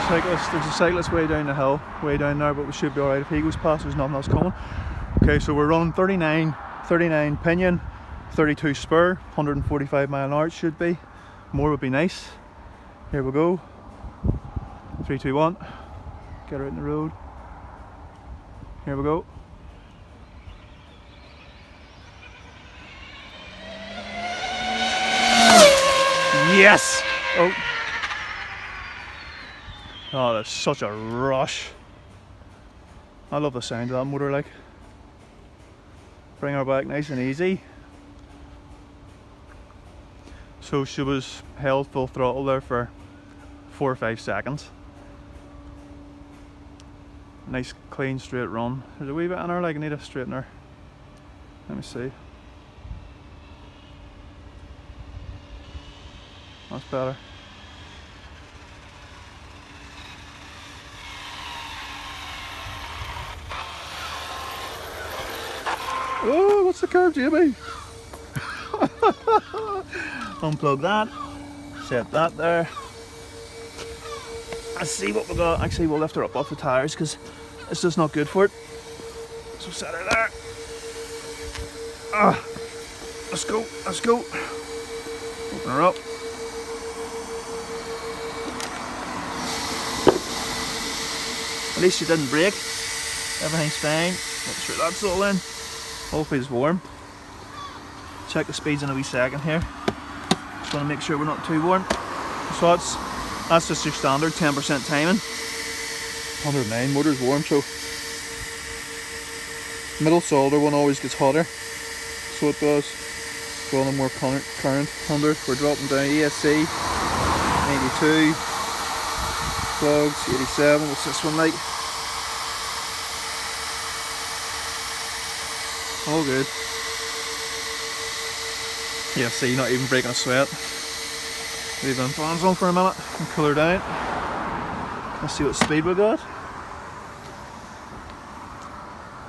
cyclist. There's a cyclist way down the hill, way down there, but we should be alright. If he goes past, there's nothing else coming. Okay, so we're running 39 pinion, 32 spur, 145 mile an hour it should be. More would be nice. Here we go. 3, 2, 1. Get her out in the road. Here we go. Yes! Oh. Oh, that's such a rush. I love the sound of that motor, like. Bring her back nice and easy. So she was held full throttle there for 4 or 5 seconds. Nice clean straight run. There's a wee bit in her, like I need to straighten her. Let me see. That's better. Oh, what's the curve, Jamie? Unplug that. Set that there. Let's see what we got. Actually, we'll lift her up off the tires because it's just not good for it. So set her there. Let's go. Let's go. Open her up. At least she didn't break. Everything's fine. Make sure that's all in. Hopefully it's warm. Check the speeds in a wee second here. Just want to make sure we're not too warm. So that's just your standard 10% timing. 109 motor's warm, so middle solder one always gets hotter. So it does. Go on a more current 100. We're dropping down ESC 92. Plugs 87. What's this one like? All good. Yeah, see, not even breaking a sweat. Leave them fans on for a minute and cool her down. Let's see what speed we got.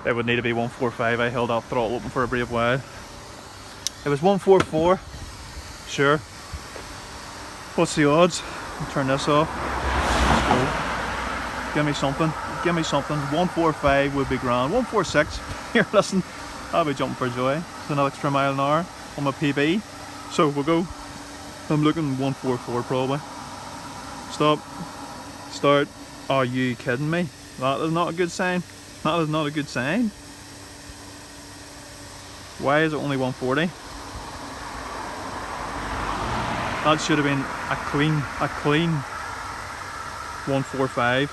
It would need to be 145. I held that throttle open for a brave while. It was 144. Sure. What's the odds? I'll turn this off. Let's go. Give me something. Give me something. 145 would be grand. 146. Here, listen. I'll be jumping for joy. It's another extra mile an hour on my PB. So we'll go. I'm looking 144 probably. Stop. Start. Are you kidding me? That is not a good sign. That is not a good sign. Why is it only 140? That should have been a clean 145.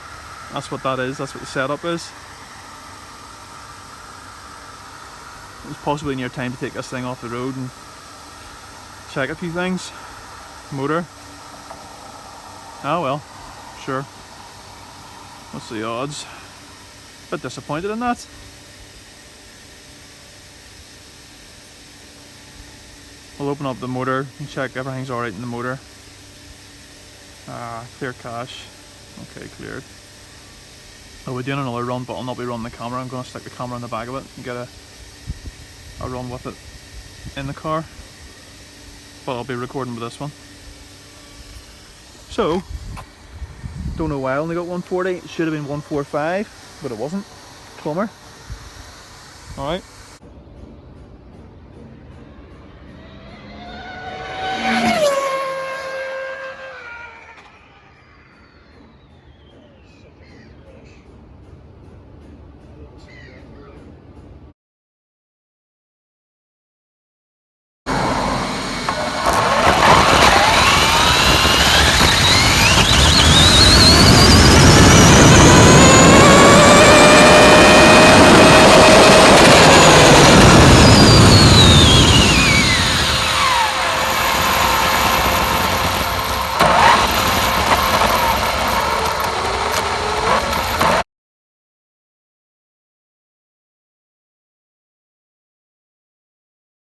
That's what that is. That's what the setup is. It was possibly near time to take this thing off the road and check a few things. Motor. Oh well, sure. What's the odds? Bit disappointed in that. We'll open up the motor and check everything's alright in the motor. Clear cache. Okay, cleared. Oh, we're doing another run, but I'll not be running the camera. I'm going to stick the camera in the back of it and get a run with it in the car. But I'll be recording with this one. So, don't know why I only got 140. It should have been 145, but it wasn't. Plumber. Alright.